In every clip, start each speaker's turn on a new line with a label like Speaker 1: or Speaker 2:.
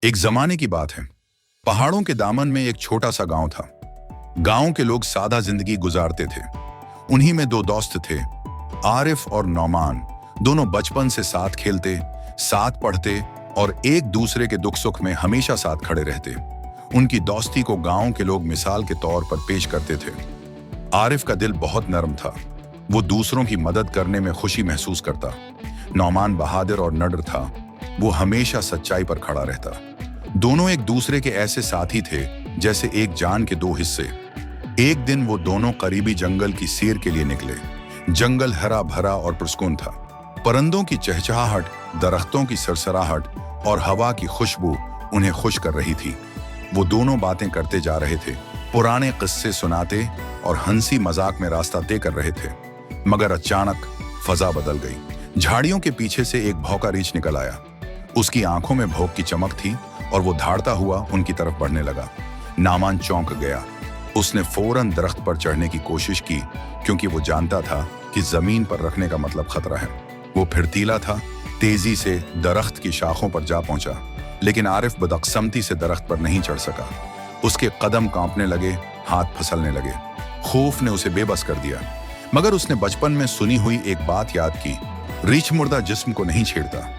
Speaker 1: एक जमाने की बात है। पहाड़ों के दामन में एक छोटा सा गांव था। गांव के लोग सादा जिंदगी गुजारते थे। उन्हीं में दो दोस्त थे, आरिफ और नौमान। दोनों बचपन से साथ खेलते, साथ पढ़ते और एक दूसरे के दुख सुख में हमेशा साथ खड़े रहते। उनकी दोस्ती को गांव के लोग मिसाल के तौर पर पेश करते थे। आरिफ का दिल बहुत नरम था। वो दूसरों की मदद करने में खुशी महसूस करता। नौमान बहादुर और नडर था। वो हमेशा सच्चाई पर खड़ा रहता। दोनों एक दूसरे के ऐसे साथी थे जैसे एक जान के दो हिस्से। एक दिन वो दोनों करीबी जंगल की सैर के लिए निकले। जंगल हरा भरा और पुरस्कून था। परिंदों की चहचहाहट, दरख्तों की सरसराहट और हवा की खुशबू उन्हें खुश कर रही थी। वो दोनों बातें करते जा रहे थे, पुराने किस्से सुनाते और हंसी मजाक में रास्ता तय कर रहे थे। मगर अचानक फजा बदल गई। झाड़ियों के पीछे से एक भौंका रीछ निकल आया। उसकी आंखों में भौंक की चमक थी और वो धाड़ता हुआ उनकी तरफ बढ़ने लगा। नामान चौंक गया। उसने फौरन दरख्त पर चढ़ने की कोशिश की, क्योंकि वो जानता था कि जमीन पर रखने का मतलब खतरा है। वो फिरतीला था, तेजी से दरख्त की शाखों पर जा पहुंचा, लेकिन आरिफ बदकिस्मती से दरख्त पर नहीं चढ़ सका। उसके कदम कांपने लगे, हाथ फिसलने लगे। खौफ ने उसे बेबस कर दिया। मगर उसने बचपन में सुनी हुई एक बात याद की, रीछ मुर्दा जिस्म को नहीं छेड़ता।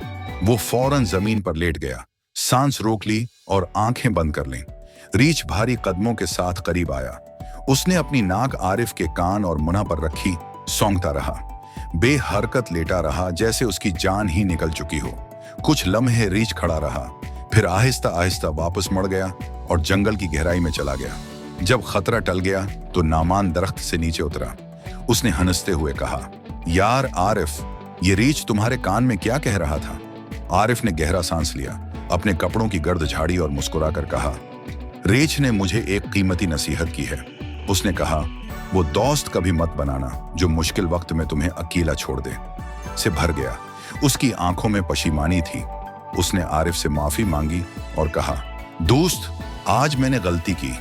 Speaker 1: वो फौरन जमीन पर लेट गया, सांस रोक ली और आंखें बंद कर लीं। रीछ भारी कदमों के साथ करीब आया। उसने अपनी नाक आरिफ के कान और मुंह पर रखी, सौंगता रहा। बेहरकत लेटा रहा, जैसे उसकी जान ही निकल चुकी हो। कुछ लम्हे रीछ खड़ा रहा, फिर आहिस्ता आहिस्ता वापस मुड़ गया और जंगल की गहराई में चला गया। जब खतरा टल गया तो नामान दरख्त से नीचे उतरा। उसने हंसते हुए कहा, यार आरिफ, ये रीछ तुम्हारे कान में क्या कह रहा था? आरिफ ने गहरा सांस लिया, अपने कपड़ों की गर्द झाड़ी और मुस्कुराकर कहा, रीछ ने मुझे एक कीमती नसीहत की है। उसने कहा, वो दोस्त कभी मत बनाना जो मुश्किल वक्त में तुम्हें अकेला छोड़ दे। से भर गया। उसकी आंखों में पशीमानी थी। उसने आरिफ से माफी मांगी और कहा, दोस्त, आज मैंने गलती की।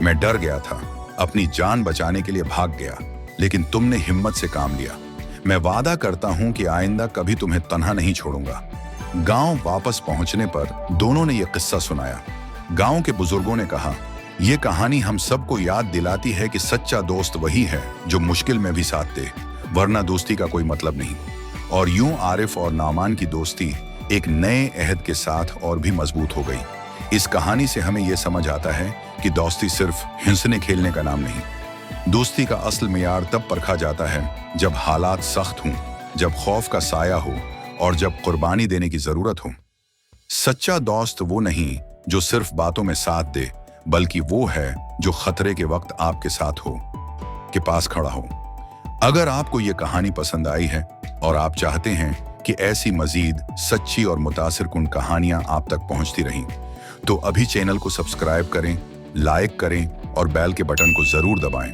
Speaker 1: मैं डर गया था, अपनी जान बचाने के लिए भाग गया, लेकिन तुमने हिम्मत से काम लिया। मैं वादा करता हूं कि आइंदा कभी तुम्हें तन्हा नहीं छोड़ूंगा। गांव वापस पहुंचने पर दोनों ने यह किस्सा सुनाया। गांव के बुजुर्गों ने कहा, यह कहानी हम सबको याद दिलाती है कि सच्चा दोस्त वही है जो मुश्किल में भी साथ दे, वरना दोस्ती का कोई मतलब नहीं। और यूं आरिफ और नामान की दोस्ती एक नए अहद के साथ और भी मजबूत हो गई। इस कहानी से हमें यह समझ आता है कि दोस्ती सिर्फ हंसने खेलने का नाम नहीं। दोस्ती का असल मियार तब परखा जाता है जब हालात सख्त हों, जब खौफ का साया हो और जब कुर्बानी देने की जरूरत हो। सच्चा दोस्त वो नहीं जो सिर्फ बातों में साथ दे, बल्कि वो है जो खतरे के वक्त आपके साथ हो, के पास खड़ा हो। अगर आपको ये कहानी पसंद आई है और आप चाहते हैं कि ऐसी मजीद सच्ची और मुतासिरकुन कहानियां आप तक पहुंचती रहें, तो अभी चैनल को सब्सक्राइब करें, लाइक करें और बेल के बटन को जरूर दबाएं,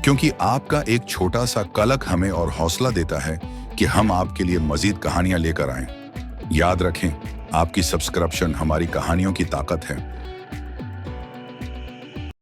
Speaker 1: क्योंकि आपका एक छोटा सा कलक हमें और हौसला देता है कि हम आपके लिए मजीद कहानियां लेकर आएं। याद रखें, आपकी सब्सक्रिप्शन हमारी कहानियों की ताकत है।